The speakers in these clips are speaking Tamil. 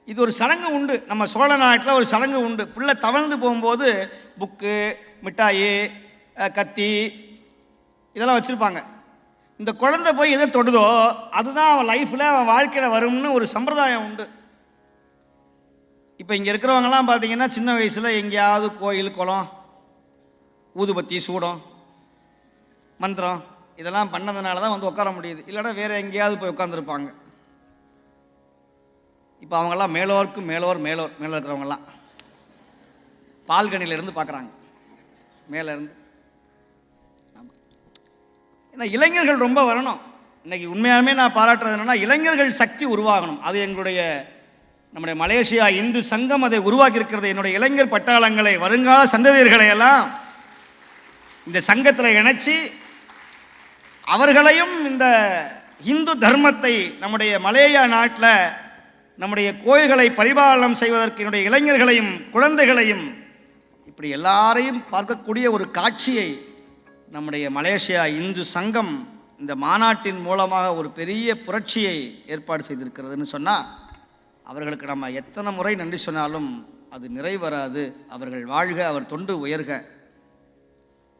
இது ஒரு சடங்கு உண்டு. நம்ம சோழ நாட்டில் ஒரு சடங்கு உண்டு. பிள்ளை தவழ்ந்து போகும்போது புக்கு, மிட்டாயி, கத்தி இதெல்லாம் வச்சுருப்பாங்க. இந்த குழந்தை போய் எதை தொடுதோ அதுதான் அவன் லைஃப்பில், அவன் வாழ்க்கையில் வரும்னு ஒரு சம்பிரதாயம் உண்டு. இப்போ இங்கே இருக்கிறவங்கலாம் பார்த்தீங்கன்னா சின்ன வயசில் எங்கேயாவது கோயில், குளம், ஊதுபத்தி, சூடம், மந்திரம் இதெல்லாம் பண்ணதுனால தான் வந்து உட்கார முடியுது. இல்லைன்னா வேறு எங்கேயாவது போய் உட்காந்துருப்பாங்க. இப்போ அவங்கெல்லாம் மேலோருக்கு மேலே இருக்கிறவங்கெல்லாம் பால்கனியிலேருந்து பார்க்குறாங்க, மேலேருந்து. ஆமாம், ஏன்னா இளைஞர்கள் ரொம்ப வரணும். இன்றைக்கி உண்மையாலுமே நான் பாராட்டுறது என்னென்னா, இளைஞர்கள் சக்தி உருவாகணும். அது நம்முடைய மலேசியா இந்து சங்கம் அதை உருவாக்கி இருக்கிறது. என்னுடைய இளைஞர் பட்டாளங்களை, வருங்கால சந்ததியர்களை எல்லாம் இந்த சங்கத்தில் இணைச்சி அவர்களையும் இந்த இந்து தர்மத்தை நம்முடைய மலேயா நாட்டில் நம்முடைய கோயில்களை பரிபாலனம் செய்வதற்கு என்னுடைய இளைஞர்களையும் குழந்தைகளையும் இப்படி எல்லாரையும் பார்க்கக்கூடிய ஒரு காட்சியை நம்முடைய மலேசியா இந்து சங்கம் இந்த மாநாட்டின் மூலமாக ஒரு பெரிய புரட்சியை ஏற்பாடு செய்திருக்கிறதுன்னு சொன்னால், அவர்களுக்கு நம்ம எத்தனை முறை நன்றி சொன்னாலும் அது நிறைவராது. அவர்கள் வாழ்க, அவர் தொண்டு உயர்க.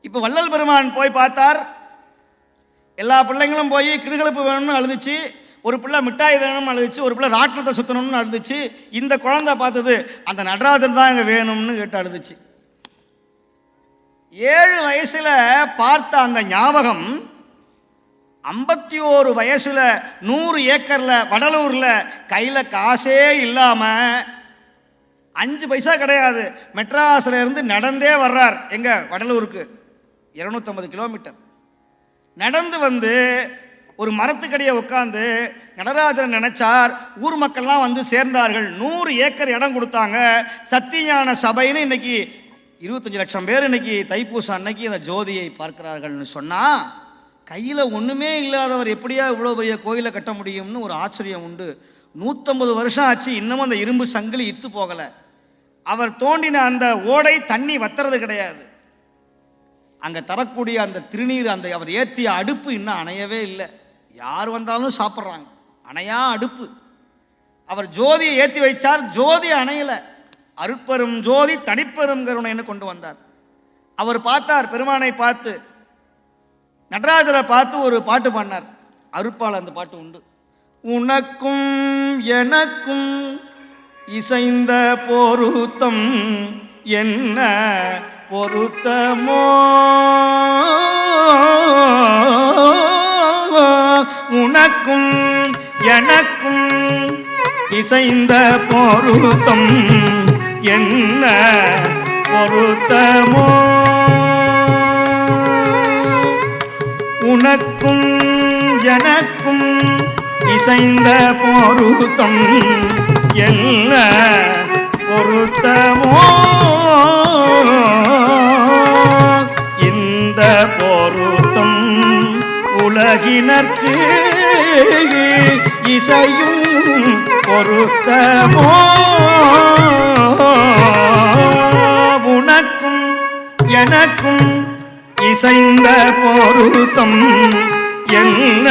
இப்போ வள்ளல் பெருமான் போய் பார்த்தார். எல்லா பிள்ளைங்களும் போய் கிடுகளுப்பு வேணும்னு அழுதுச்சு. ஒரு பிள்ளை மிட்டாய் வேணும்னு அழுதுச்சு. ஒரு பிள்ளை ராட்டினத்தை சுற்றணும்னு அழுதுச்சு. இந்த குழந்தை பார்த்தது அந்த நடராஜன் தான் இங்கே வேணும்னு கேட்டு அழுதுச்சு. 7 வயசில் பார்த்த அந்த ஞாபகம் 51 வயசில் 100 ஏக்கரில் வடலூரில் கையில் காசே இல்லாமல் 5 பைசா கிடையாது, மெட்ராஸில் இருந்து நடந்தே வர்றார். எங்கே? வடலூருக்கு 250 கிலோமீட்டர் நடந்து வந்து ஒரு மரத்துக்கடியை உட்காந்து நடராஜன் நினைச்சார். ஊர் மக்கள்லாம் வந்து சேர்ந்தார்கள். 100 ஏக்கர் இடம் கொடுத்தாங்க. சத்தியஞான சபைன்னு இன்னைக்கு 25 லட்சம் பேர் இன்னைக்கு தைப்பூசம் அன்னைக்கு அந்த ஜோதியை பார்க்கிறார்கள்னு சொன்னால், கையில் ஒன்றுமே இல்லாதவர் எப்படியா இவ்வளோ பெரிய கோயிலை கட்ட முடியும்னு ஒரு ஆச்சரியம் உண்டு. 150 வருஷம் ஆச்சு, இன்னமும் அந்த இரும்பு சங்கிலி இத்து போகலை. அவர் தோண்டின அந்த ஓடை தண்ணி வத்துறது கிடையாது. அங்கே தரக்கூடிய அந்த திருநீர், அந்த அவர் ஏற்றிய அடுப்பு இன்னும் அணையவே இல்லை. யார் வந்தாலும் சாப்பிட்றாங்க. அணையா அடுப்பு. அவர் ஜோதியை ஏற்றி வைத்தார், ஜோதி அணையலை. அருட்பெரும் ஜோதி தனிப்பெரும் கருணைன்னு கொண்டு வந்தார். அவர் பார்த்தார், பெருமானை பார்த்து, நடராஜரை பார்த்து ஒரு பாட்டு பாடினார். அருட்பால் அந்த பாட்டு உண்டு. உனக்கும் எனக்கும் இசைந்த பொருத்தம் என்ன பொருத்தமோ, உனக்கும் எனக்கும் இசைந்த பொருத்தம் என்ன பொருத்தமோ, உனக்கும் எனக்கும் இசைந்த பொருத்தம் என்ன பொருத்தமோ, இந்த பொருத்தம் உலகினர்க்கு இசையும் பொருத்தமோ, உனக்கும் எனக்கும் இசைந்த பொருத்தம் என்ன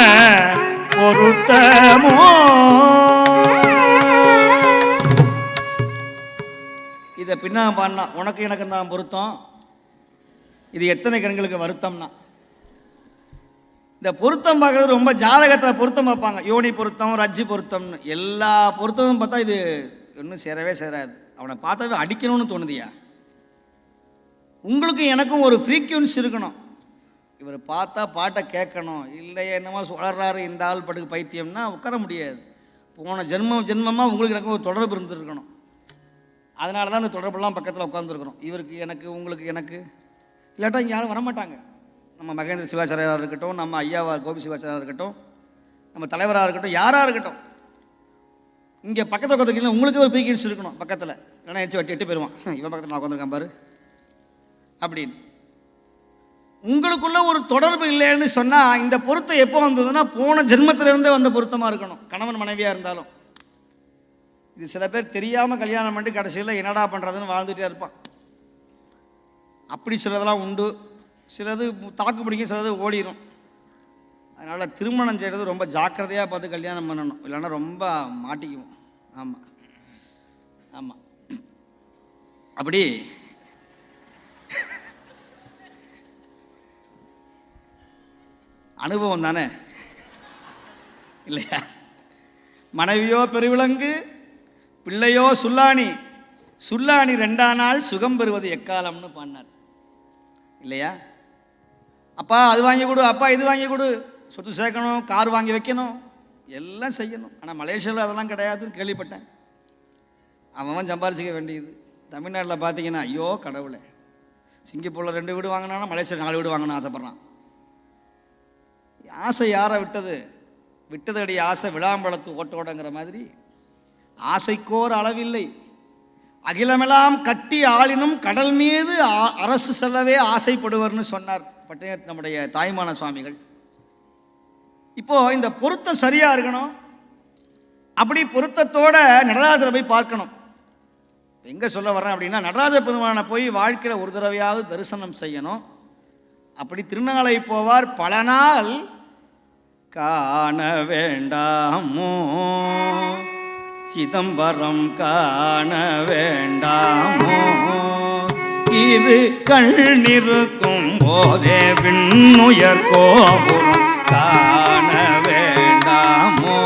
பொருத்தமோ. இதை பின்னா பாடினா, உனக்கு எனக்கு தான் பொருத்தம், இது எத்தனை கண்களுக்கு வருத்தம்னா. இந்த பொருத்தம் பார்க்குறது ரொம்ப ஜாதகத்தில் பொருத்தம் பார்ப்பாங்க. யோனி பொருத்தம், ரஜ்ஜி பொருத்தம்னு எல்லா பொருத்தமும் பார்த்தா இது இன்னும் சேரவே சேராது. அவனை பார்த்தாவே அடிக்கணும்னு தோணுதியா? உங்களுக்கும் எனக்கும் ஒரு ஃப்ரீக்வன்சி இருக்கணும். இவர் பார்த்தா பாட்டை கேட்கணும். இல்லை என்னமோ சுழறாரு இந்த ஆள் படுக்கு பைத்தியம்னா உட்கார முடியாது. போன ஜென்மமாக உங்களுக்கு எனக்கு ஒரு தொடர்பு இருந்துருக்கணும். அதனால தான் அந்த தொடர்பெல்லாம் பக்கத்தில் உட்காந்துருக்கணும். இவருக்கு எனக்கு, உங்களுக்கு எனக்கு. இல்லாட்டா இங்கே யாரும் வரமாட்டாங்க. நம்ம மகேந்திர சிவாச்சாரியாக இருக்கட்டும், நம்ம ஐயாவா கோபி சிவாச்சாரியாக இருக்கட்டும், நம்ம தலைவராக இருக்கட்டும், யாராக இருக்கட்டும், இங்கே பக்கத்தில் உட்காந்துருக்கீங்க. உங்களுக்கு ஒரு ஃப்ரீக்வன்சி இருக்கணும் பக்கத்தில். இல்லைன்னா எட்டு போயிடுவான், இவன் பக்கத்தில் நான் உட்காந்துருக்கான் பாரு அப்படின்னு. உங்களுக்குள்ள ஒரு தொடர்பு இல்லைன்னு சொன்னால் இந்த பொருத்தம் எப்போ வந்ததுன்னா போன ஜென்மத்திலிருந்தே வந்த பொருத்தமாக இருக்கணும். கணவன் மனைவியாக இருந்தாலும். இது சில பேர் தெரியாமல் கல்யாணம் பண்ணி கடைசியில் என்னடா பண்ணுறதுன்னு வாழ்ந்துகிட்டே இருப்பான். அப்படி சிலதெல்லாம் உண்டு. சிலது தாக்கு பிடிக்கும், சிலது ஓடிடும். அதனால் திருமணம் செய்கிறது ரொம்ப ஜாக்கிரதையாக பார்த்து கல்யாணம் பண்ணணும். இல்லைன்னா ரொம்ப மாட்டிக்குவோம். ஆமாம், ஆமாம். அப்படி அனுபவம் தானே இல்லையா? மனைவியோ பெருவிலங்கு, பிள்ளையோ சுல்லாணி, சுல்லாணி 2ஆம் நாள் சுகம் பெறுவது எக்காலம்னு பண்ணார் இல்லையா? அப்பா அது வாங்கி கொடு, அப்பா இது வாங்கி கொடு, சொத்து சேர்க்கணும், கார் வாங்கி வைக்கணும், எல்லாம் செய்யணும். ஆனால் மலேசியாவில் அதெல்லாம் கிடையாதுன்னு கேள்விப்பட்டேன். அவன் சம்பாரிச்சிக்க வேண்டியது. தமிழ்நாட்டில் பார்த்தீங்கன்னா ஐயோ கடவுளை, சிங்கப்பூரில் 2 வீடு வாங்கினாலும் மலேசியாவில் 4 வீடு வாங்கணும்னு ஆசைப்பட்றான். ஆசை யாரை விட்டது? விட்டதடி ஆசை விளாம்பழத்து ஓட்டோடங்கிற மாதிரி ஆசைக்கோர் அளவில்லை. அகிலமெல்லாம் கட்டி ஆளினும் கடல் மீது அரசு செல்லவே ஆசைப்படுவர்னு சொன்னார் நம்முடைய தாய்மான சுவாமிகள். இப்போ இந்த பொருத்தம் சரியா இருக்கணும். அப்படி பொருத்தத்தோட நடராஜரை போய் பார்க்கணும். எங்க சொல்ல வர்றேன் அப்படின்னா, நடராஜ பெருமானை போய் வாழ்க்கையில் ஒரு தடவையாவது தரிசனம் செய்யணும். அப்படி திருநாளை போவார். பல நாள் காண வேண்டாமோ சிதம்பரம், காண வேண்டாமோ இரு கண்ணிருக்கும் போதே விண்ணுயர் கோபுரம் காண வேண்டாமோ,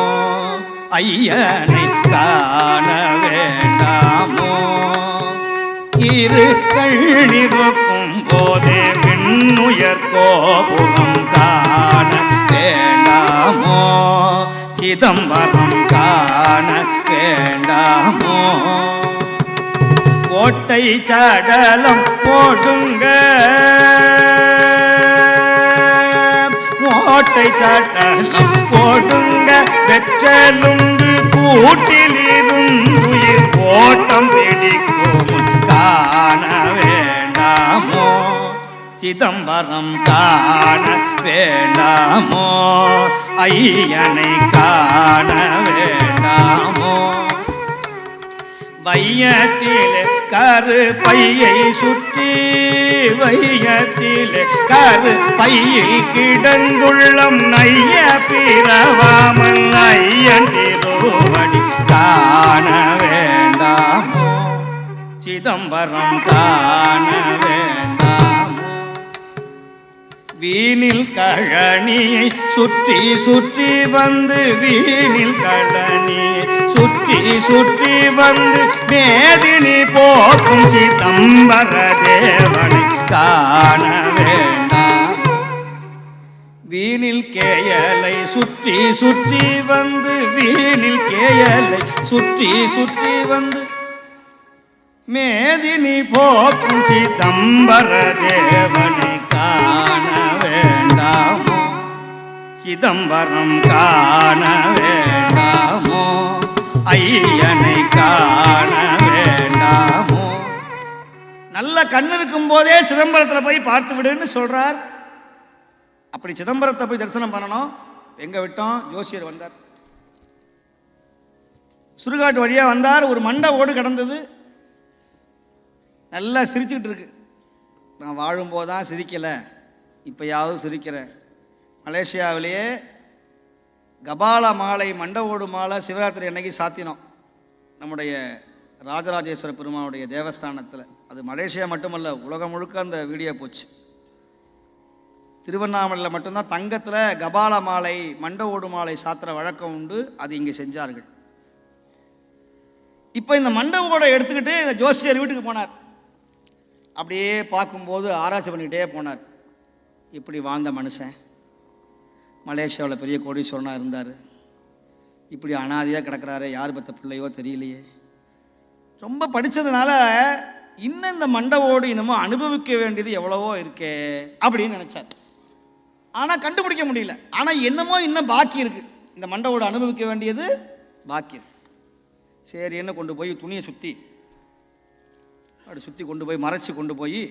ஐயனை காண வேண்டாமோ இரு கண்ணிருக்கும் போதே விண்ணுயர் கோபுரம் காண வேண்டாமோ, சிதம்பரம் காண வேண்டாமோ. கோட்டை சடலம் போடுங்க, கோட்டை சடலம் போடுங்க, வெற்றலுண்டு கூட்டிலிருந்துயிர் ஓட்டம் பிடிக்கும் காண வேண்டாமோ, சிதம்பரம் காண வேண்டாமோ, ஐயனை காண வேண்டாமோ. வையத்திலே கரு பையை சுற்றி, வையத்திலே கரு பையில் கிடந்துள்ளம் நைய பிறவாமன் ஐயன் திருவடி காண வேண்டாமோ, சிதம்பரம் காண வேண்டாமோ. வீணில் கழனியை சுற்றி சுற்றி வந்து, வீணில் கழனியை சுற்றி சுற்றி வந்து மேதினி போக்கும் சிதம்பர தேவனை காண வேண்டாம். வீணில் கேயலை சுற்றி சுற்றி வந்து, வீணில் கேயலை சுற்றி சுற்றி வந்து மேதினி போக்கும் சிதம்பர தேவனை காண வேண்டாமோ, சிதம்பரம் காண வேண்டாமோ, ஐயனை காண வேண்டாமோ. நல்ல கண் இருக்கும் போதே சிதம்பரத்தில் போய் பார்த்து விடுன்னு சொல்றார். அப்படி சிதம்பரத்தை போய் தரிசனம் பண்ணணும். எங்க விட்டோம்? ஜோசியர் வந்தார், சுடுகாட்டு வழியா வந்தார். ஒரு மண்டை ஓடு கிடந்தது, நல்லா சிரிச்சுக்கிட்டு இருக்கு. நான் வாழும்போது தான் சிரிக்கலை, இப்போயாவது சிரிக்கிறேன். மலேசியாவிலேயே கபால மாலை, மண்ட ஓடு மாலை சிவராத்திரி அன்னைக்கு சாத்தினோம் நம்முடைய ராஜராஜேஸ்வர பெருமானுடைய தேவஸ்தானத்தில். அது மலேசியா மட்டுமல்ல, உலகம் முழுக்க அந்த வீடியோ போச்சு. திருவண்ணாமலையில் மட்டும்தான் தங்கத்தில் கபால மாலை, மண்ட ஓடு மாலை சாத்திர வழக்கம் உண்டு. அது இங்கே செஞ்சார்கள். இப்போ இந்த மண்ட ஓடை எடுத்துக்கிட்டு இந்த ஜோசியர் வீட்டுக்கு போனார். அப்படியே பார்க்கும்போது ஆராய்ச்சி பண்ணிக்கிட்டே போனார். இப்படி வாழ்ந்த மனுஷன் மலேசியாவில் பெரிய கோடீஸ்வரனாக இருந்தார், இப்படி அனாதையாக கிடக்கிறாரு, யார் பெற்ற பிள்ளையோ தெரியலையே. ரொம்ப படித்ததுனால இன்னும் இந்த மண்டவோடு இன்னமும் அனுபவிக்க வேண்டியது எவ்வளவோ இருக்கே அப்படின்னு நினச்சார். ஆனால் கண்டுபிடிக்க முடியல. ஆனால் என்னமோ இன்னும் பாக்கி இருக்குது, இந்த மண்டவோடு அனுபவிக்க வேண்டியது பாக்கி இருக்கு. சரின்னு கொண்டு போய் துணியை சுற்றி அப்படி சுற்றி கொண்டு போய் மறைச்சி கொண்டு போய்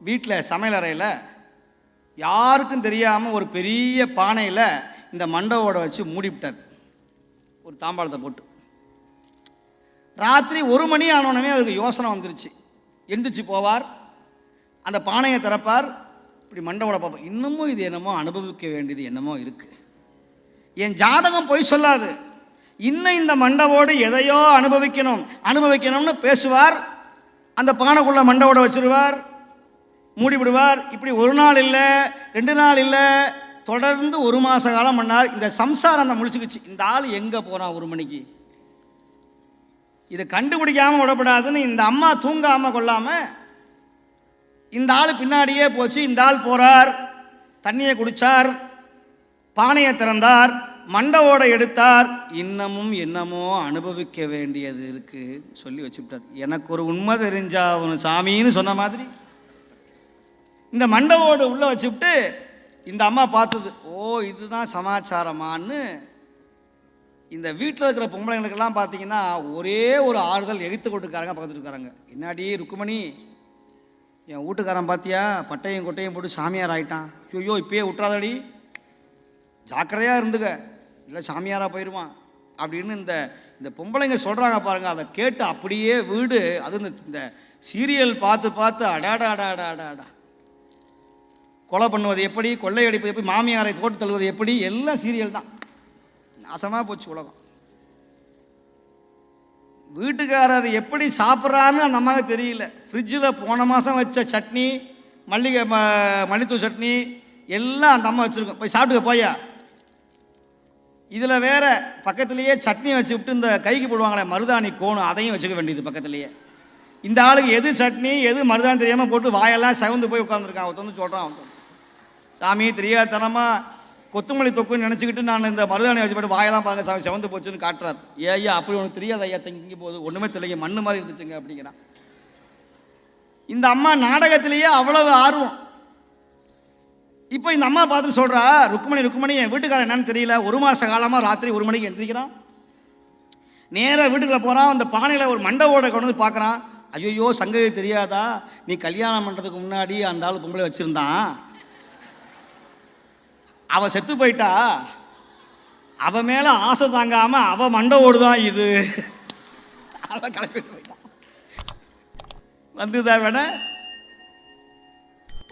வீட்டில் சமையலறையில் யாருக்கும் தெரியாமல் ஒரு பெரிய பானையில் இந்த மண்டவோட வச்சு மூடிவிட்டார், ஒரு தாம்பாளத்தை போட்டு. ராத்திரி 1 மணி ஆனோடனே அவருக்கு யோசனை வந்துருச்சு. எந்திரிச்சு போவார், அந்த பானையை திறப்பார், இப்படி மண்டவோட பார்ப்பார். இன்னமும் இது என்னமோ அனுபவிக்க வேண்டியது என்னமோ இருக்குது. என் ஜாதகம் பொய் சொல்லாது, இன்னும் இந்த மண்டவோடு எதையோ அனுபவிக்கணும்னு பேசுவார். அந்த பானைக்குள்ள மண்டவோட வச்சிருவார், மூடிவிடுவார். இப்படி ஒரு நாள் இல்லை, 2 நாள் இல்லை, தொடர்ந்து 1 மாத காலம் பண்ணார். இந்த சம்சாரம் அந்த முழிச்சுக்குச்சு, இந்த ஆள் எங்கே போகிறான் 1 மணிக்கு, இதை கண்டுபிடிக்காமல் விடப்படாதுன்னு இந்த அம்மா தூங்காமல் கொள்ளாமல் இந்த ஆள் பின்னாடியே போச்சு. இந்த ஆள் போகிறார், தண்ணியை குடித்தார், பானையை திறந்தார், மண்டவோட எடுத்தார். இன்னமும் என்னமோ அனுபவிக்க வேண்டியது இருக்கு சொல்லி வச்சுவிட்டார். எனக்கு ஒரு உண்மை தெரிஞ்சா அவனு சாமின்னு சொன்ன மாதிரி இந்த மண்டவோடு உள்ளே வச்சுவிட்டு இந்த அம்மா பார்த்தது, ஓ இதுதான் சமாச்சாரமானு. இந்த வீட்டில் இருக்கிற பொம்பளைங்களுக்கெல்லாம் பார்த்தீங்கன்னா ஒரே ஒரு ஆறுதல் எகித்து கொட்டுக்காரங்க பக்கத்தில் இருக்காங்க. என்னாடி ருக்குமணி, என் வீட்டுக்காரன் பார்த்தியா பட்டையும் கொட்டையும் போட்டு சாமியார் ஆகிட்டான், ஐயோ இப்பயே விட்றாதடி, ஜாக்கிரதையாக இருந்துக்க, இல்லை சாமியாராக போயிடுவான் அப்படின்னு இந்த பொம்பளைங்க சொல்கிறாங்க பாருங்கள். அதை கேட்டு அப்படியே வீடு, அது இந்த சீரியல் பார்த்து அடாடா கொலை பண்ணுவது எப்படி, கொள்ளையடிப்பது எப்படி, மாமியாரை போட்டு தள்ளுவது எப்படி, எல்லாம் சீரியல் தான். நாசமாக போச்சு உலகம். வீட்டுக்காரர் எப்படி சாப்பிட்றான்னு அந்த அம்மாவுக்கு தெரியல. ஃப்ரிட்ஜில் போன மாதம் வச்ச சட்னி, மல்லித்தூள் சட்னி எல்லாம் அந்த அம்மா வச்சுருக்கோம், போய் சாப்பிட்டுக்க போயா. இதில் வேற பக்கத்துலேயே சட்னி வச்சு விட்டு இந்த கைக்கு போடுவாங்களே மருதாணி கோணம், அதையும் வச்சுக்க வேண்டியது பக்கத்துலேயே. இந்த ஆளுக்கு எது சட்னி எது மருதாணி தெரியாமல் போட்டு வாயெல்லாம் செவந்து போய் உட்காந்துருக்கான். அவன் வந்து சொல்கிறான், அவன் சாமி தெரியாதனமாக கொத்துமல்லி தொக்குன்னு நினச்சிக்கிட்டு நான் இந்த மருதாணி வச்சு போட்டு வாயெல்லாம் பாருங்க சாமி செவந்து போச்சுன்னு காட்டுறார். ஐயா அப்படி உனக்கு தெரியாது ஐயா, தங்கி போகுது ஒன்றுமே தெரியல, மண்ணு மாதிரி இருந்துச்சுங்க அப்படிங்கிறான். இந்த அம்மா நாடகத்திலேயே அவ்வளவு ஆர்வம். இப்போ இந்த அம்மா பார்த்து சொல்கிறா, ருக்குமணி என் வீட்டுக்காரன் என்னன்னு தெரியல, 1 மாத காலமாக ராத்திரி 1 மணிக்கு எந்திரிக்கிறான், நேராக வீட்டுக்குள்ளே போகிறான், அந்த பானையில் ஒரு மண்டவோட கொண்டு வந்து பார்க்குறான். ஐயோ சங்கதி தெரியாதா, நீ கல்யாணம் பண்ணுறதுக்கு முன்னாடி அந்த ஆள் பொம்பளை வச்சுருந்தான், அவன் செத்து போயிட்டா, அவன் மேலே ஆசை தாங்காமல் அவன் மண்டவோடு தான் இது, அவன் கிளப்பிட்டு போயிட்டான். வந்துதான் வேணா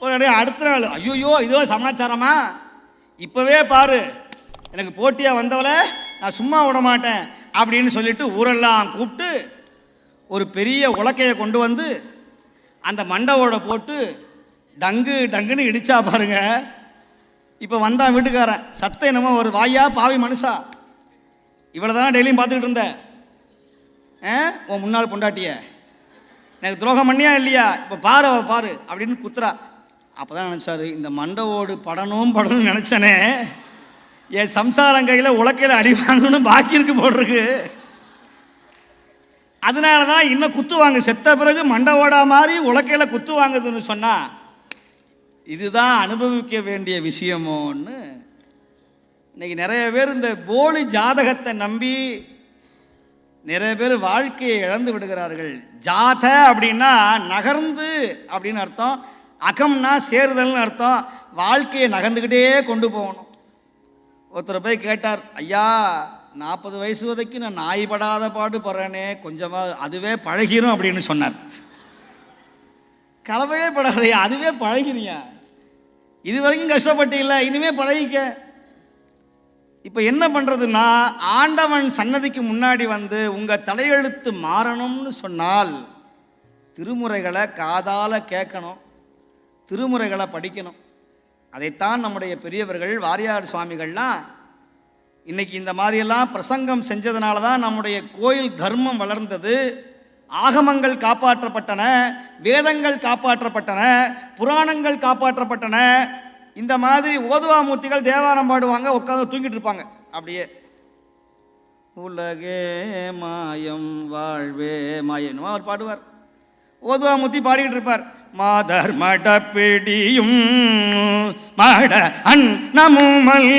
ஒரு அடுத்த நாள், ஐயோ இதோ சமாச்சாரமா, இப்போவே பாரு எனக்கு போட்டியாக வந்தவளை நான் சும்மா விட மாட்டேன் அப்படின்னு சொல்லிட்டு ஊரெல்லாம் கூப்பிட்டு ஒரு பெரிய உலக்கையை கொண்டு வந்து அந்த மண்டவோட போட்டு டங்குன்னு இடிச்சா பாருங்க. இப்போ வந்தான் வீட்டுக்காரன், சத்தம் என்னமோ ஒரு வாயா பாவி மனுஷா, இவ்வளோ தான் டெய்லியும் பார்த்துக்கிட்டு இருந்தேன், உன் முன்னாள் பொண்டாட்டிய எனக்கு துரோகம் பண்ணியா இல்லையா, இப்போ பாரு அப்படின்னு குத்துறா. அப்போ தான் நினச்சாரு, இந்த மண்டவோடு படணும்னு நினச்சனே, என் சம்சாரம் கையில் உலக்கையில் அடி வாங்கணும்னு பாக்கி இருக்கு போட்டிருக்கு, அதனால தான் இன்னும் குத்துவாங்க, செத்த பிறகு மண்டவோடா மாதிரி உலக்கையில் குத்துவாங்குதுன்னு சொன்னால் இதுதான் அனுபவிக்க வேண்டிய விஷயமோன்னு. இன்னைக்கு நிறைய பேர் இந்த போலி ஜாதகத்தை நம்பி நிறைய பேர் வாழ்க்கையை இழந்து விடுகிறார்கள். ஜாத அப்படின்னா நகர்ந்து அப்படின்னு அர்த்தம், அகம்னா சேருதல்னு அர்த்தம். வாழ்க்கையை நகர்ந்துக்கிட்டே கொண்டு போகணும். ஒருத்தர் போய் கேட்டார், ஐயா 40 வயசு வரைக்கும் நான் நாய்படாத பாடு படுறேனே, கொஞ்சமாக அதுவே பழகிரும் அப்படின்னு சொன்னார். கலவையே படாதையா, அதுவே பழகிறியா, இது வரைக்கும் கஷ்டப்பட்டீங்களா, இனிமே பழகிக்க. இப்போ என்ன பண்ணுறதுன்னா, ஆண்டவன் சன்னதிக்கு முன்னாடி வந்து உங்கள் தலையெழுத்து மாறணும்னு சொன்னால் திருமுறைகளை காதால் கேட்கணும், திருமுறைகளை படிக்கணும். அதைத்தான் நம்முடைய பெரியவர்கள் வாரியார் சுவாமிகள்லாம் இன்றைக்கி இந்த மாதிரியெல்லாம் பிரசங்கம் செஞ்சதுனால தான் நம்முடைய கோயில் தர்மம் வளர்ந்தது, ஆகமங்கள் காப்பாற்றப்பட்டன, வேதங்கள் காப்பாற்றப்பட்டன, புராணங்கள் காப்பாற்றப்பட்டன. இந்த மாதிரி ஓதுவாமூர்த்திகள் தேவாரம் பாடுவாங்க, உட்காந்து தூங்கிட்டு இருப்பாங்க. அப்படியே உலகே மாயம் வாழ்வே மாயம் அவர் பாடுவார், ஓதுவாமூர்த்தி பாடிக்கிட்டு இருப்பார். மாதர் மடப்பிடியும் மட அன்னமுமல்லதோர்.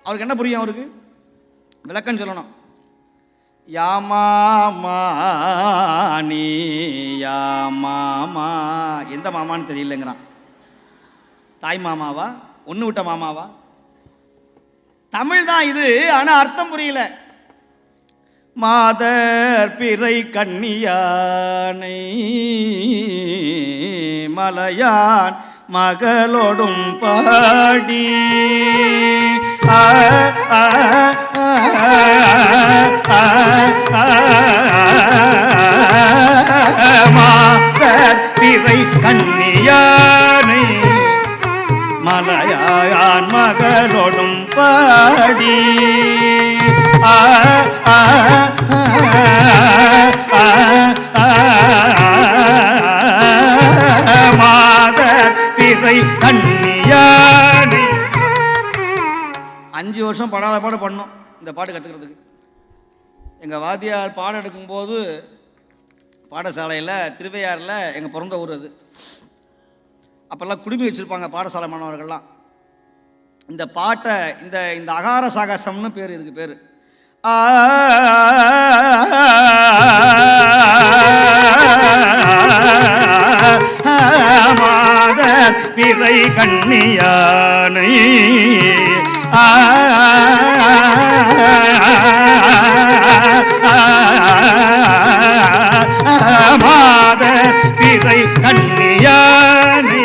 அவருக்கு என்ன புரியும், அவருக்கு விளக்கம் சொல்லணும். யாமாமா நீ யாமாமா, எந்த மாமான்னு தெரியலங்கிறான். தாய் மாமாவா, ஒன்று விட்ட மாமாவா? தமிழ் தான் இது, ஆனால் அர்த்தம் புரியல. மாதர் பிறை கண்ணியானை மலையான் மகளோடும் பாடி மாதர் பிறை கண்ணியானை மலையான் மகளோடும் பாடி மாதர் பிறை கண்ணியானை 5 வருஷம் படாத பாடு பண்ணோம் இந்த பாட்டு கற்றுக்கிறதுக்கு. எங்கள் வாத்தியார் பாடம் எடுக்கும்போது பாடசாலையில் திருவையாறில் எங்கள் பிறந்த ஊர் அது. அப்போல்லாம் குடுமி வச்சுருப்பாங்க பாடசாலை மாணவர்கள்லாம். இந்த பாட்டை இந்த இந்த அகார சாகசம்னு பேர், இதுக்கு பேர். மாதர் பிறை கண்ணியானை மாதர் பிறை கண்ணியானை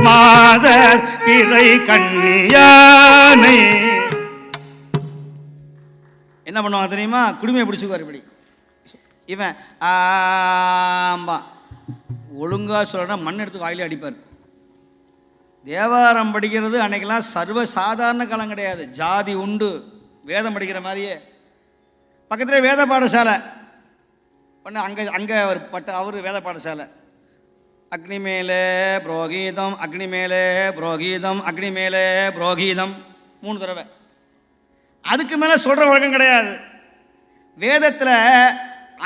மாதர் பிறை கண்ணியானை என்ன பண்ணுவாங்க தெரியுமா? குடுமையை பிடிச்சுக்குவார் இப்படி. இவன் ஆம்பா ஒழுங்காக சொல்கிறா மண் எடுத்து வாயிலே அடிப்பார். தேவாரம் படிக்கிறது அன்னைக்கெல்லாம் சர்வ சாதாரண காலம் கிடையாது. ஜாதி உண்டு. வேதம் படிக்கிற மாதிரியே பக்கத்துலேயே வேத பாடசாலை ஒன்று. அங்கே அவர் வேத பாடசாலை. அக்னி மேலே புரோகீதம், அக்னி மேலே புரோகீதம், அக்னி மேலே புரோகீதம் 3 தடவை. அதுக்கு மேலே சொல்கிற வழக்கம் கிடையாது. வேதத்தில்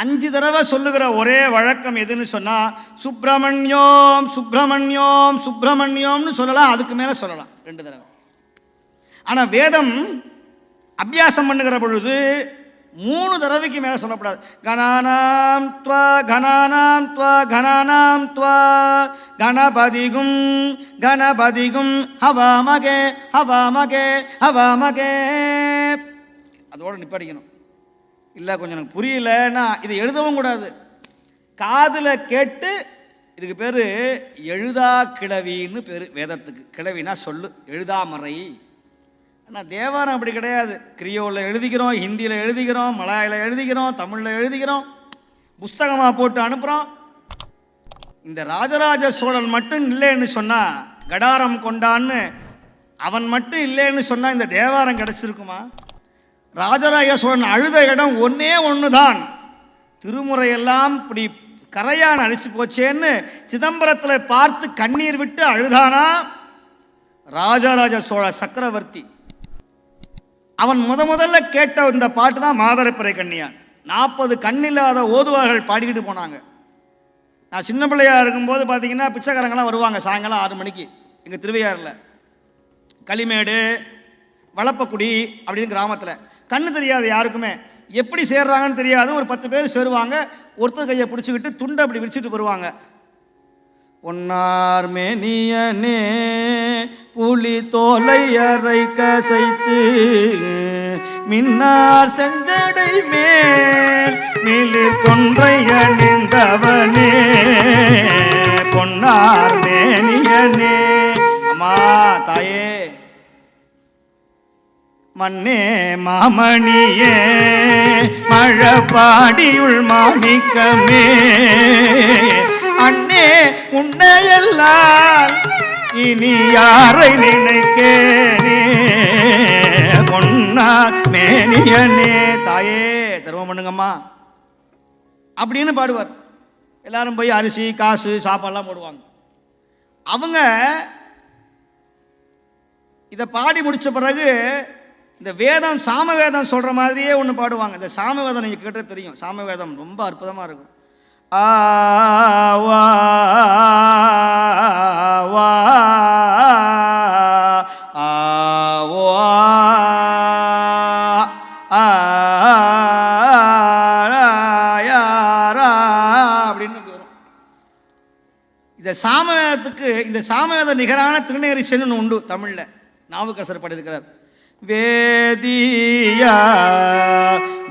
5 தடவை சொல்லுகிற ஒரே வழக்கம் எதுன்னு சொன்னால் சுப்பிரமணியோம் சுப்பிரமணியோம் சுப்பிரமணியோம்னு சொல்லலாம். அதுக்கு மேலே சொல்லலாம் 2 தடவை. ஆனால் வேதம் அபியாசம் பண்ணுகிற பொழுது 3 தடவைக்கு மேலே சொல்லப்படாது. கணானாம் த்வா கணானாம் த்வா கணானாம் த்வா கணபதிகும் கணபதிகும் ஹவாமகே ஹவாமகே ஹவாமகே. அதோடு நிப்பாடிக்கணும். இல்லை கொஞ்சம் எனக்கு புரியலன்னா இதை எழுதவும் கூடாது. காதில் கேட்டு. இதுக்கு பேர் எழுதா கிழவின்னு பேர் வேதத்துக்கு. கிழவினா சொல்லு, எழுதாமறை. ஆனால் தேவாரம் அப்படி கிடையாது. கிரியோவில் எழுதிக்கிறோம், ஹிந்தியில் எழுதிக்கிறோம், மலையாளத்தில் எழுதிக்கிறோம், தமிழில் எழுதிக்கிறோம், புஸ்தகமாக போட்டு அனுப்புகிறோம். இந்த ராஜராஜ சோழன் மட்டும் இல்லைன்னு சொன்னால், கடாரம் கொண்டான்னு அவன் மட்டும் இல்லைன்னு சொன்னால் இந்த தேவாரம் கிடச்சிருக்குமா? ராஜராஜ சோழன் அழுத இடம் ஒன்றே ஒன்று தான். திருமுறையெல்லாம் இப்படி கரையான் அழிச்சு போச்சேன்னு சிதம்பரத்தில் பார்த்து கண்ணீர் விட்டு அழுதானா ராஜராஜ சோழ சக்கரவர்த்தி. அவன் முதல்ல கேட்ட இந்த பாட்டு தான் மாதரப்பிறை கண்ணியான். 40 கண்ணில்லாத ஓதுவார்கள் பாடிக்கிட்டு போனாங்க. நான் சின்ன பிள்ளையாக இருக்கும்போது பார்த்தீங்கன்னா பிச்சைக்காரங்களாம் வருவாங்க சாயங்காலம் 6 மணிக்கு எங்கள் திருவையாறில். களிமேடு வளப்பக்குடி அப்படின்னு கிராமத்தில். கண்ணு தெரியாது யாருக்குமே, எப்படி சேர்றாங்கன்னு தெரியாது. ஒரு 10 பேர் சேருவாங்க. ஒருத்தர் கையை பிடிச்சிக்கிட்டு துண்டை அப்படி விரிச்சிட்டு வருவாங்க. பொன்னார் மேனியனே புலி தோலை அரை கசைத்து மின்னார் செஞ்சடை மேல் மிளிர் கொன்றை அணிந்தவனே பொன்னார் மேனியனே. அம்மா தாயே, மண்ணே மாமணியே மழப்பாடியுள் மாணிக்கமே அண்ணே உன்னையெல்லாம் இனி யாரை நினைக்கேனே பொன்னார் மேனியனே. தாயே தர்மம் பண்ணுங்கம்மா அப்படின்னு பாடுவார். எல்லாரும் போய் அரிசி காசு சாப்பாடெல்லாம் போடுவாங்க. அவங்க இதை பாடி முடித்த பிறகு இந்த வேதம் சாமவேதம் சொல்கிற மாதிரியே ஒன்று பாடுவாங்க. இந்த சாமவேதம் நீங்கள் கேட்டே தெரியும். சாமவேதம் ரொம்ப அற்புதமாக இருக்கும். ஆவா வா ஆவா அப்படின்னு வரும். இந்த சாமவேத ராமாயணத்துக்கு இந்த சாமவேத நிகரான திருநேரி சென்னு உண்டு. தமிழில் நாவுக்கரசர் பாடியிருக்கிறார். வேதியா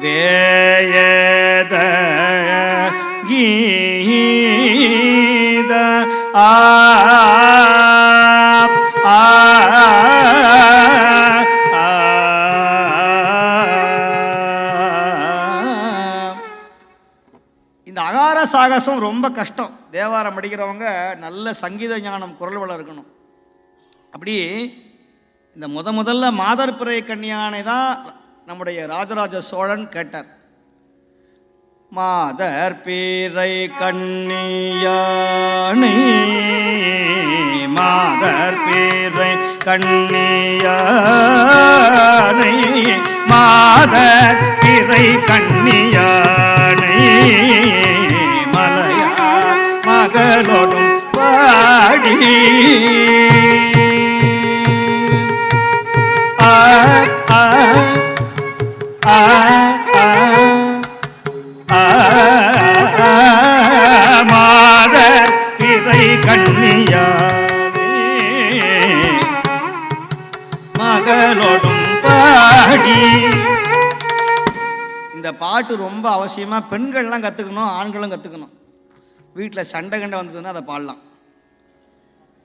வேயத கீத ஆ இந்த அகார சாகசம் ரொம்ப கஷ்டம். தேவாரம் படிக்கிறவங்க நல்ல சங்கீத ஞானம், குரல் வளம் இருக்கணும். அப்படி இந்த முதல்ல மாதர்பிறை கன்னியானை தான் நம்முடைய ராஜராஜ சோழன் கேட்டார். மாதர்பிறை கன்னியானை மாதர்பிறை கன்னியானை மாதர்பிறை கன்னியானை மலையார் மகளோடும் பாடி மாதர்பிறை கன்னியானை மகளோடும் பாடி. இந்த பாட்டு ரொம்ப அவசியமாக பெண்கள்லாம் கற்றுக்கணும், ஆண்களும் கற்றுக்கணும். வீட்டில் சண்டை கண்டை வந்ததுன்னா அதை பாடலாம்.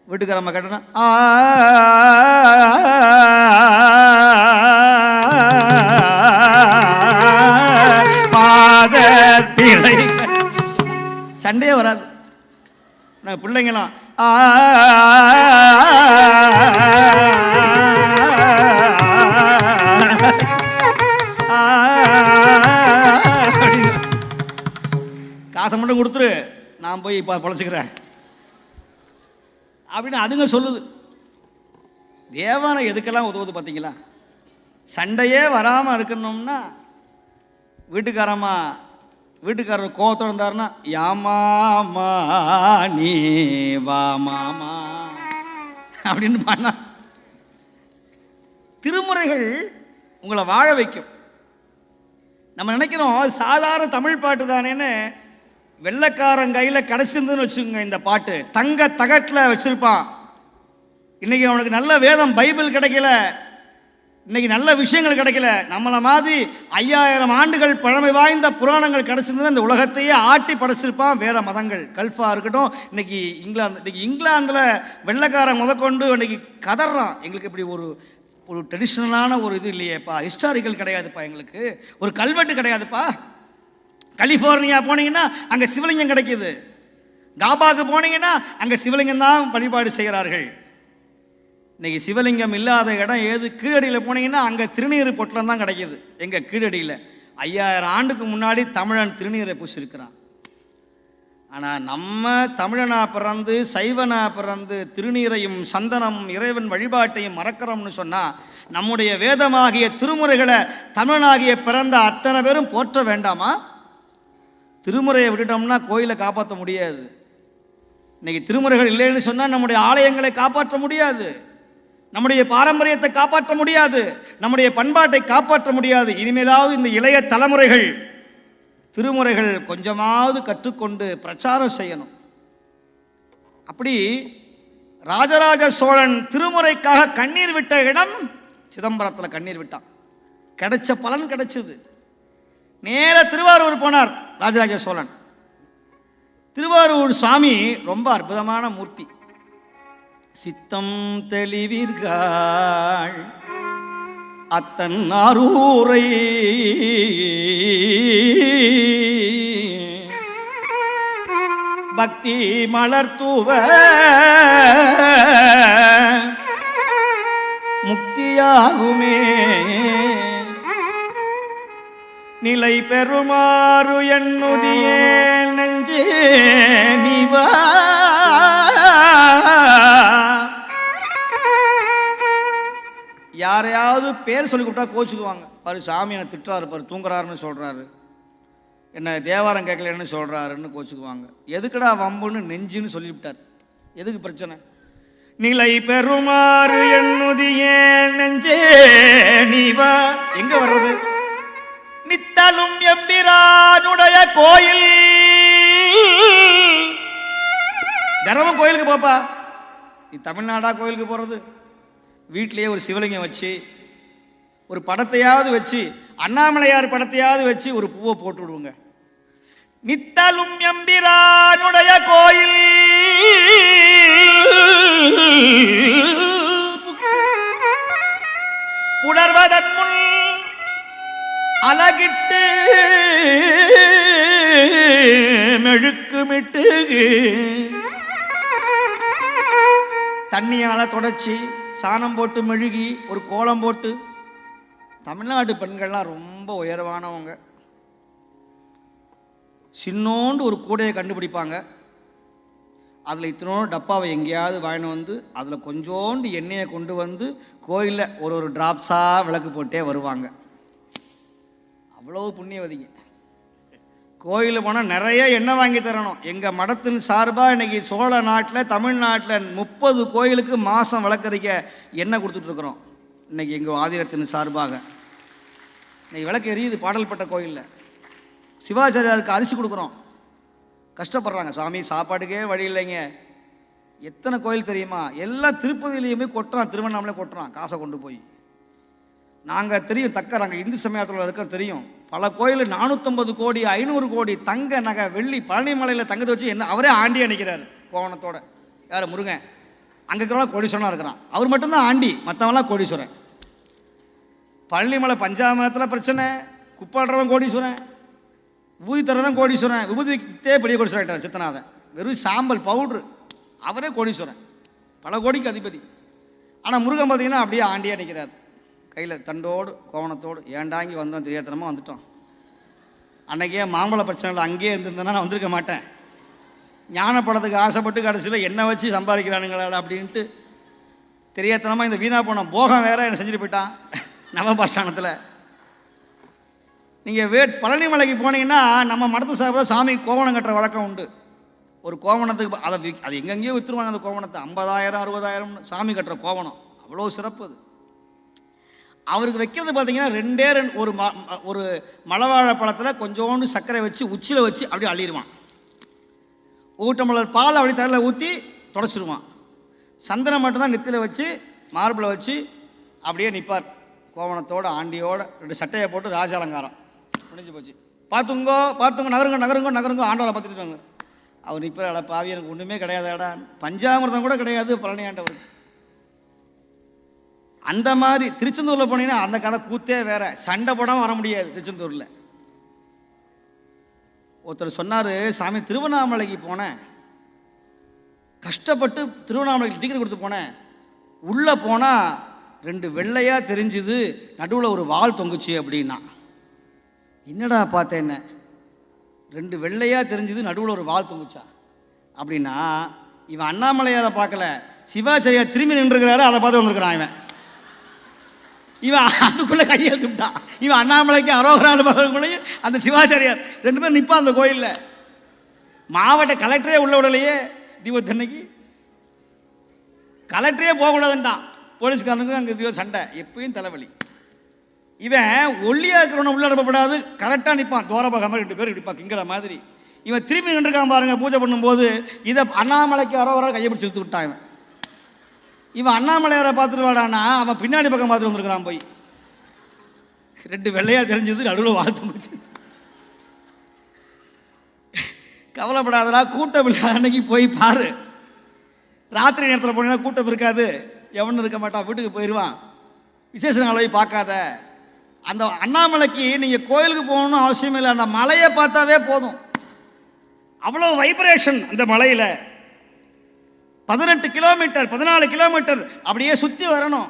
வீட்டுக்காரம்மா கேட்டனா மாதர்பிறை சண்டையே வராது. நாங்கள் பிள்ளைங்களாம் காசை மட்டும் கொடுத்துரு, நான் போய் இப்போ பொழைச்சிக்கிறேன் அப்படின்னு அதுங்க சொல்லுது. தேவாரம் எதுக்கெல்லாம் உதவுது பார்த்தீங்களா? சண்டையே வராமல் இருக்கணும்னா வீட்டுக்காரர் கோவத்தோடு இருந்தாருன்னா யாமாமா நீ வா மாமா அப்படின்னு பண்ணா திருமுறைகள் உங்களை வாழ வைக்கும். நம்ம நினைக்கிறோம் சாதாரண தமிழ் பாட்டு தானேன்னு. வெள்ளைக்காரன் கையில் கிடச்சிருந்துன்னு வச்சுக்கோங்க, இந்த பாட்டு தங்க தகட்டில் வச்சுருப்பான். இன்றைக்கி அவனுக்கு நல்ல வேதம் பைபிள் கிடைக்கல, இன்றைக்கி நல்ல விஷயங்கள் கிடைக்கல. நம்மளை மாதிரி 5000 ஆண்டுகள் பழமை வாய்ந்த புராணங்கள் கிடச்சிருந்ததுன்னா இந்த உலகத்தையே ஆட்டி படைச்சிருப்பான். வேறு மதங்கள் கல்ஃபாக இருக்கட்டும். இன்றைக்கி இங்கிலாந்தில் வெள்ளைக்காரன் முதற்கொண்டு இன்றைக்கி கதறான், எங்களுக்கு இப்படி ஒரு ட்ரெடிஷ்னலான ஒரு இது இல்லையேப்பா, ஹிஸ்டாரிக்கல் கிடையாதுப்பா, எங்களுக்கு ஒரு கல்வெட்டு கிடையாதுப்பா. கலிஃபோர்னியா போனீங்கன்னா அங்கே சிவலிங்கம் கிடைக்கிது. காபாவுக்கு போனீங்கன்னா அங்கே சிவலிங்கம் தான் வழிபாடு செய்கிறார்கள். இன்றைக்கி சிவலிங்கம் இல்லாத இடம் ஏது? கீழடியில் போனீங்கன்னா அங்கே திருநீர் பொட்டலம் தான் கிடைக்கிது. எங்கள் கீழடியில் 5000 ஆண்டுக்கு முன்னாடி தமிழன் திருநீரை பூசியிருக்கிறான். ஆனால் நம்ம தமிழனாக பிறந்து சைவனாக பிறந்து திருநீரையும் சந்தனமும் இறைவன் வழிபாட்டையும் மறக்கிறோம்னு சொன்னால் நம்முடைய வேதமாகிய திருமுறைகளை தமிழனாகிய பிறந்த அத்தனை பேரும் போற்ற வேண்டாமா? திருமுறையை விட்டுட்டோம்னா கோயிலை காப்பாற்ற முடியாது. இன்றைக்கி திருமுறைகள் இல்லைன்னு சொன்னால் நம்முடைய ஆலயங்களை காப்பாற்ற முடியாது, நம்முடைய பாரம்பரியத்தை காப்பாற்ற முடியாது, நம்முடைய பண்பாட்டை காப்பாற்ற முடியாது. இனிமேலாவது இந்த இளைய தலைமுறைகள் திருமுறைகள் கொஞ்சமாவது கற்றுக்கொண்டு பிரச்சாரம் செய்யணும். அப்படி ராஜராஜ சோழன் திருமுறைக்காக கண்ணீர் விட்ட இடம் சிதம்பரத்தில் கண்ணீர் விட்டான். கிடைச்ச பலன் கிடைச்சது. நேர திருவாரூர் போனார் ராஜராஜ சோழன். திருவாரூர் சுவாமி ரொம்ப அற்புதமான மூர்த்தி. சித்தம் தெளிவீர்கள் அத்தன் ஆரூரை பக்தி மலர்த்தூவ முக்தியாகுமே நிலை பெறுமாறு என்னுடைய நெஞ்சே நிவா. யாரையாவது பேர் சொல்லி கொடுத்தா கோச்சுக்குவாங்க. பாரு சாமி என்னை திட்டுறாரு, பாரு தூங்குறாருன்னு சொல்கிறாரு, என்ன தேவாரம் கேட்கலன்னு சொல்கிறாருன்னு கோச்சுக்குவாங்க. எதுக்குடா வம்புன்னு நெஞ்சுன்னு சொல்லிவிட்டார். எதுக்கு பிரச்சனை? நிலை பெறுமாறு என்னுடைய நெஞ்சே நீவா. எங்கே வர்றது? நித்தலும் எம்பிரானுடைய கோயில் தினமும் கோயிலுக்கு போப்பா. நீ தமிழ்நாடா கோயிலுக்கு போகிறது? வீட்டிலேயே ஒரு சிவலிங்கம் வச்சு, ஒரு படத்தையாவது வச்சு, அண்ணாமலையார் படத்தையாவது வச்சு ஒரு பூவை போட்டு விடுவோங்க. நித்தலும் எம்பிரானுடைய கோயில் புணர்வதன் முன் அலகிட்டு மெழுக்குமிட்டு தண்ணியால தொடச்சி சாணம் போட்டு மெழுகி ஒரு கோலம் போட்டு. தமிழ்நாடு பெண்கள்லாம் ரொம்ப உயர்வானவங்க. சின்னோண்டு ஒரு கூடையை கண்டுபிடிப்பாங்க. அதில் இத்தனோண்டு டப்பாவை எங்கேயாவது வாங்கிட்டு வந்து அதில் கொஞ்சோண்டு எண்ணெயை கொண்டு வந்து கோயிலில் ஒரு டிராப்ஸாக விளக்கு போட்டே வருவாங்க. அவ்வளோ புண்ணியவதிங்க. கோயிலில் போனால் நிறைய எண்ணெய் வாங்கி தரணும். எங்கள் மடத்தின் சார்பாக இன்றைக்கி சோழ நாட்டில் தமிழ்நாட்டில் 30 கோயிலுக்கு மாதம் விளக்கரிக்க எண்ணெய் கொடுத்துட்ருக்குறோம். இன்றைக்கி எங்கள் ஆதிரத்தின் சார்பாக இன்றைக்கி விளக்கு எரியுது. பாடல்பட்ட கோயிலில் சிவாச்சாரியாருக்கு அரிசி கொடுக்குறோம். கஷ்டப்படுறாங்க, சாமி சாப்பாட்டுக்கே வழி இல்லைங்க. எத்தனை கோயில் தெரியுமா? எல்லாம் திருப்பதியிலையுமே கொட்டுறான், திருவண்ணாமலை கொட்டுறான் காசை கொண்டு போய். நாங்கள் தெரியும், நாங்கள் இந்து சமயத்தில் இருக்க தெரியும். பல கோயில் 450 கோடி 500 கோடி தங்க நகை வெள்ளி பழனிமலையில் தங்கத்தை வச்சு என்ன அவரே ஆண்டி அணிக்கிறார் கோவணத்தோட. யார்? முருகன். அங்கே இருக்கிறவங்க கோடீஸ்வரனாக இருக்கிறான். அவர் மட்டும்தான் ஆண்டி, மற்றவங்களாம் கோடீஸ்வரன். பழனிமலை பஞ்சாமத்தில் பிரச்சனை, குப்பாடுறவன் கோடீஸ்வரன், விபூதி தரவன் கோடீஸ்வரன். விபூதி வித்தே பெரிய கோடீஸ்வரன் ஆகிட்டார் சித்தநாதன். வெறும் சாம்பல் பவுட்ரு, அவரே கோடீஸ்வரன், பல கோடிக்கு அதிபதி. ஆனால் முருகன் பார்த்தீங்கன்னா அப்படியே ஆண்டியாக நிற்கிறார், கையில் தண்டோடு கோவணத்தோடு. ஏண்டாங்கி வந்தோம், தெரியாதனமாக வந்துட்டோம். அன்றைக்கே மாம்பழ பிரச்சனையில் அங்கேயே இருந்திருந்தேன்னா நான் வந்திருக்க மாட்டேன். ஞானப்படத்துக்கு ஆசைப்பட்டு கடைசியில் என்ன வச்சு சம்பாதிக்கிறானுங்களா அப்படின்ட்டு தெரியாதனமாக இந்த வீணா போன போகம் வேற என்னை செஞ்சுட்டு போயிட்டான் நவபாஷானத்தில். நீங்கள் பழனிமலைக்கு போனீங்கன்னா நம்ம மடத்து சார்பாக சாமி கோவணம் கட்டுற வழக்கம் உண்டு. ஒரு கோவணத்துக்கு அது எங்கெங்கேயோ விற்றுருவாங்க. அந்த கோவணத்தை 50,000 60,000 சாமி கட்டுற கோவணம் அவ்வளோ சிறப்பு. அது அவருக்கு வைக்கிறது பார்த்தீங்கன்னா 2 ஒரு மலைவாழை பழத்தில் கொஞ்சோண்டு சர்க்கரை வச்சு உச்சியில் வச்சு அப்படியே அள்ளிடுவான். ஊட்டமலர் பால் அப்படி தரையில் ஊற்றி தொடச்சிடுவான். சந்தனம் மட்டும்தான் நெத்தியில் வச்சு மார்பில் வச்சு அப்படியே நிற்பார் கோவணத்தோடு ஆண்டியோடு. 2 சட்டையை போட்டு ராஜ அலங்காரம் முடிஞ்சு போச்சு. பார்த்துங்கோ பார்த்துங்க, நகருங்க நகருங்க நகருங்க, ஆண்டவரை பார்த்துட்டு அவர் நிற்பார். பாவி எனக்கு ஒன்றுமே கிடையாதாடா, பஞ்சாமிர்தம் கூட கிடையாது பழனி ஆண்டவருக்கு. அந்த மாதிரி திருச்செந்தூரில் போனீங்கன்னா அந்த கதை கூத்தே வேற. சண்டை போடாமல் வர முடியாது திருச்செந்தூரில். ஒருத்தர் சொன்னார், சாமி திருவண்ணாமலைக்கு போனேன், கஷ்டப்பட்டு திருவண்ணாமலைக்கு டிக்கெட் கொடுத்து போனேன். உள்ளே போனால் 2 வெள்ளையாக தெரிஞ்சுது, நடுவில் ஒரு வால் தொங்குச்சு அப்படின்னா. என்னடா பார்த்தேன், என்ன 2 வெள்ளையாக தெரிஞ்சுது, நடுவில் ஒரு வால் தொங்குச்சா அப்படின்னா, இவன் அண்ணாமலையாரை பார்க்கல, சிவாச்சாரியார் திரும்பி நின்றுக்கிறாரு, அதை பார்த்து வந்துருக்கிறான். இவன் அதுக்குள்ளே கையெழுத்து விட்டான். இவன் அண்ணாமலைக்கு அரோகரான பகவங்களையும் அந்த சிவாச்சாரியார் 2 பேர் நிற்பான் அந்த கோயிலில். மாவட்ட கலெக்டரே உள்ள விடலையே தீபத்தன்னைக்கு. கலெக்டரே போகக்கூடாதுன்ட்டான். போலீஸ்காரனுக்கும் அங்கே சண்டை, எப்பயும் தலைவலி. இவன் ஒல்லியாக இருக்கிறவனை உள்ள அனுப்பப்படாது, கரெக்டாக நிற்பான். தோரபகமாக 2 பேர் நிற்பாங்கிற மாதிரி. இவன் திரும்பி நின்றுருக்கான் பாருங்க பூஜை பண்ணும்போது. இதை அண்ணாமலைக்கு அரோகரா கையை பிடிச்சி இழுத்து விட்டான். இவன் அண்ணாமலையாரை பார்த்துட்டு வாடானா, அவன் பின்னாடி பக்கம் பார்த்துட்டு வந்துருக்கிறான். போய் 2 வெள்ளையாக தெரிஞ்சது, நடுவில் வாழ்த்து போச்சு. கவலைப்படாதடா, கூட்டம் இல்லை அன்னைக்கு போய் பாரு. ராத்திரி நேரத்தில் போனீங்கன்னா கூட்டம் இருக்காது, எவனும் இருக்க மாட்டான், வீட்டுக்கு போயிடுவான். விசேஷ நாளை போய் பார்க்காத. அந்த அண்ணாமலைக்கு நீங்கள் கோயிலுக்கு போகணும்னு அவசியம் இல்லை, அந்த மலையை பார்த்தாவே போதும். அவ்வளோ வைப்ரேஷன் அந்த மலையில். 18 கிலோமீட்டர் 14 கிலோமீட்டர் அப்படியே சுற்றி வரணும்.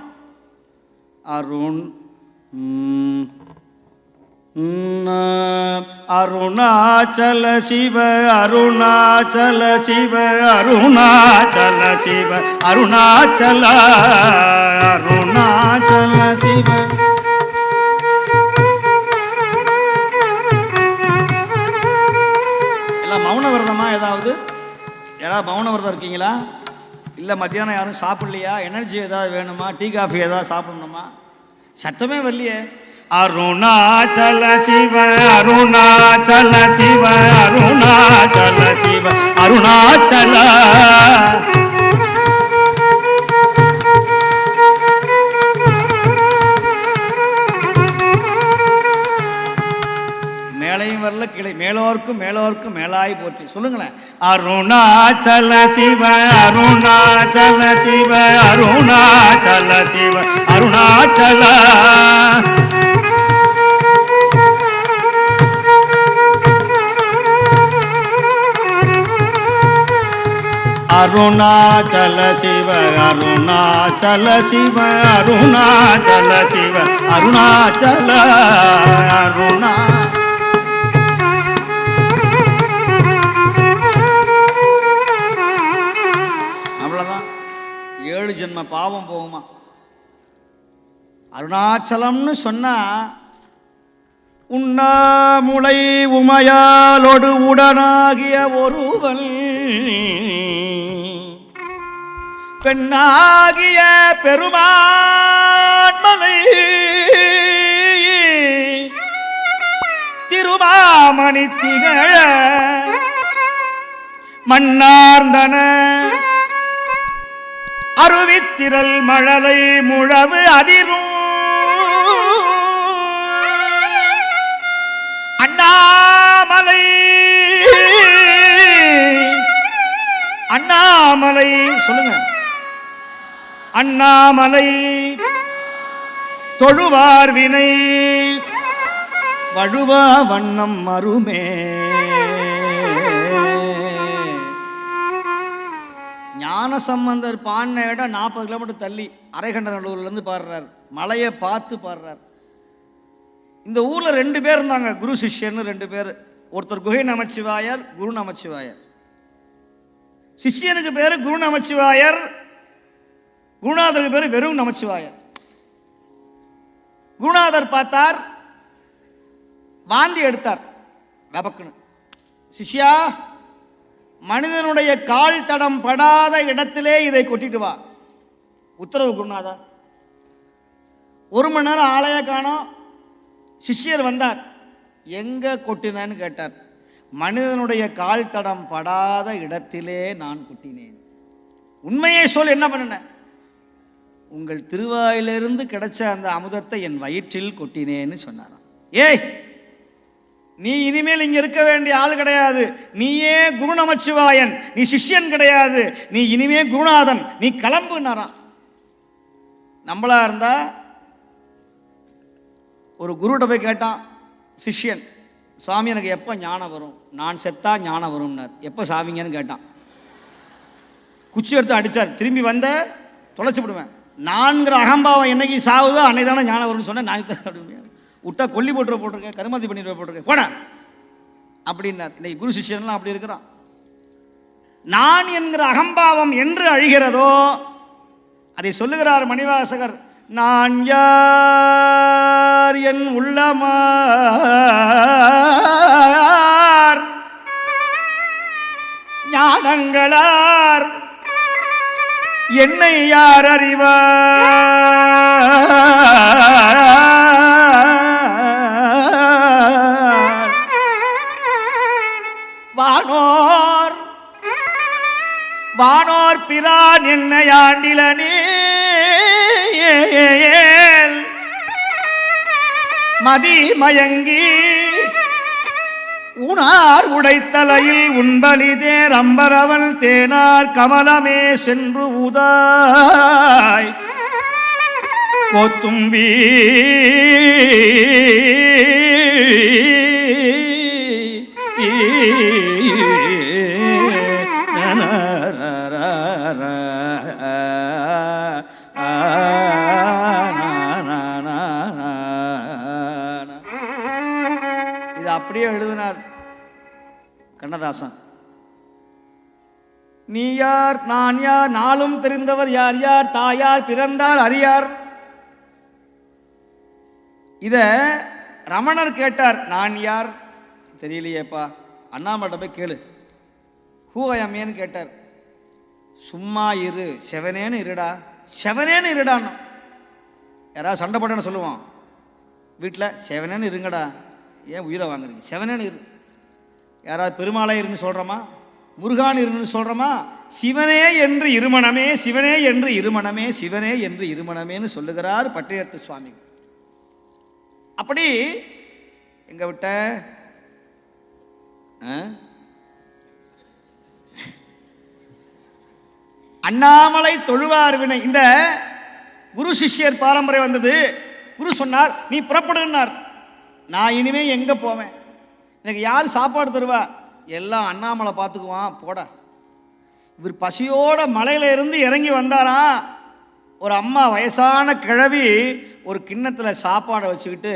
அருணாச்சல சிவ அருணாச்சல சிவ அருணாச்சல சிவ அருணாச்சல அருணாச்சல சிவ. எல்லாம் மௌன விரதமா? யாராவது மௌன விரதம் இருக்கீங்களா? இல்லை மத்தியானம் யாரும் சாப்பிட்லையா? எனர்ஜி ஏதாவது வேணுமா? டீ காஃபி ஏதாவது சாப்பிட்ணுமா? சத்தமே வரலையே. அருணாச்சல சிவ அருணாச்சல சிவ அருணாச்சல சிவ அருணாச்சல. மேலையும் வரல கிளை மேலோர்க்கும் மேலோர்க்கும் மேலாய் போற்றி. சொல்லுங்களேன். அருணாச்சல சிவ அருணாச்சல சிவ அருணாச்சல சிவ அருணாச்சல. அருணாச்சல சிவ அருணாச்சல சிவ அருணாச்சல சிவ அருணாச்சல அருணா. அவ்வளவுதான். 7 ஜென்ம பாவம் போகுமா. அருணாச்சலம்னு சொன்னா உண்ணாமுலை உமையாலொடு உடனாகிய ஒருவன் பெண்ணாகிய பெருமான்மலை திருமாமணி திகழ மன்னார்ந்தன அருவித்திரல் மழலை முழவு அதிரும் அண்ணாமலை அண்ணாமலை. சொல்லுங்க. அண்ணாமலை தொழுவார் வினை வழுவா வண்ணம் மருமே. ஞானசம்பந்தர் பாடின இடம் 40 கிலோமீட்டர் தள்ளி அரைகண்டநல்லூர்லேருந்து பாடுறார். மலையை பார்த்து பாடுறார். இந்த ஊரில் 2 பேர் இருந்தாங்க, குரு சிஷ்யர்னு 2 பேர். ஒருத்தர் குகை நமச்சிவாயர், குரு நமச்சிவாயர். சிஷ்யனுக்கு பேர் குரு நமச்சிவாயர், குருநாதருக்கு பேர் வெறும் நமச்சிவாயர். குருநாதர் பார்த்தார், வாந்தி எடுத்தார் வெபக்குன்னு. சிஷ்யா, மனிதனுடைய கால் தடம் படாத இடத்திலே இதை கொட்டிட்டு வா. உத்தரவு குருநாதா. 1 மணி நேரம் ஆளைய காணோம். சிஷ்யர் வந்தார். எங்க கொட்டினேன்னு கேட்டார். மனிதனுடைய கால் தடம் படாத இடத்திலே நான் கொட்டினேன். உண்மையை சொல், என்ன பண்ணின? உங்கள் திருவாயிலிருந்து கிடைச்ச அந்த அமுதத்தை என் வயிற்றில் கொட்டினேன்னு சொன்னாராம். ஏய், நீ இனிமேல் இங்க இருக்க வேண்டிய ஆள் கிடையாது. நீயே குரு நமச்சிவாயன், நீ சிஷ்யன் கிடையாது, நீ இனிமே குருநாதன், நீ கிளம்புனாராம். நம்மளா இருந்தா ஒரு குருட்ட போய் கேட்டான் சிஷ்யன், சுவாமி எனக்கு எப்போ ஞானம் வரும்? நான் செத்தா ஞானம் வரும்னார். எப்போ சாவிங்கன்னு கேட்டான். குச்சி எடுத்து அடித்தார். திரும்பி வந்த தொலைச்சி விடுவேன். நான்கிற அகம்பாவம் என்னைக்கு சாவுதோ அன்னைக்கு தானே ஞானம் வரும்னு சொன்னேன். நான் விட்டா கொல்லி போட்டிருக்கேன், கருமாதி பண்ணிட்டு போட்டிருக்கேன், போட அப்படின்னார். இன்னைக்கு குரு சிஷ்யன்லாம் அப்படி இருக்கிறான். நான் என்கிற அகம்பாவம் என்று அழிகிறதோ அதை சொல்லுகிறார் மணிவாசகர். நான் யார் என் உள்ளமார் ஞானங்களார் என்னை யார் அறிவார்? வானோர் வானோர் பிரான் என்னை ஆண்டிலனே மதி மயங்கி உணார் உடைத்தலையில் உண்பலிதேர் அம்பரவன் தேனார் கமலமே சென்று உதாய் கோத்தும்பி இது அப்படியே எழுதினார் கண்ணதாசன். நீ யார் நான் யார் நாளும் தெரிந்தவர் யார் யார் தாயார் பிறந்தார் அறியார். இத ரமணர் கேட்டார். நான் யார் தெரியலையேப்பா, அண்ணாமலை போய் கேளு. ஹூ ஐ அம் ஏன்னு கேட்டார். சும்மா இரு, செவனேன்னு இருடா, செவனேன்னு இருடான்னு. யாராவது சண்டை போட்டேன்னு சொல்லுவான். வீட்டில் செவனேன்னு இருங்கடா, ஏன் உயிரை வாங்குறீங்க, செவனேன்னு இரு. யாராவது பெருமாளை இருன்னு சொல்கிறோமா, முருகான் இருன்னு சொல்கிறோமா? சிவனே என்று இருமணமே, சிவனே என்று இருமணமே, சிவனே என்று இருமணமேன்னு சொல்லுகிறார் பட்டினத்து சுவாமி. அப்படி எங்க விட்ட அண்ணாமலை தொழுவார் வினை. இந்த குரு சிஷ்யர் பாரம்பரியம் வந்தது. குரு சொன்னார், நீ புறப்படுனார். நான் இனிமே எங்க போவேன், எனக்கு யார் சாப்பாடு தருவா? எல்லாம் அண்ணாமலை பார்த்துக்குவான் போட. இவர் பசியோட மலையில இருந்து இறங்கி வந்தாராம். ஒரு அம்மா வயசான கிழவி ஒரு கிண்ணத்தில் சாப்பாடை வச்சுக்கிட்டு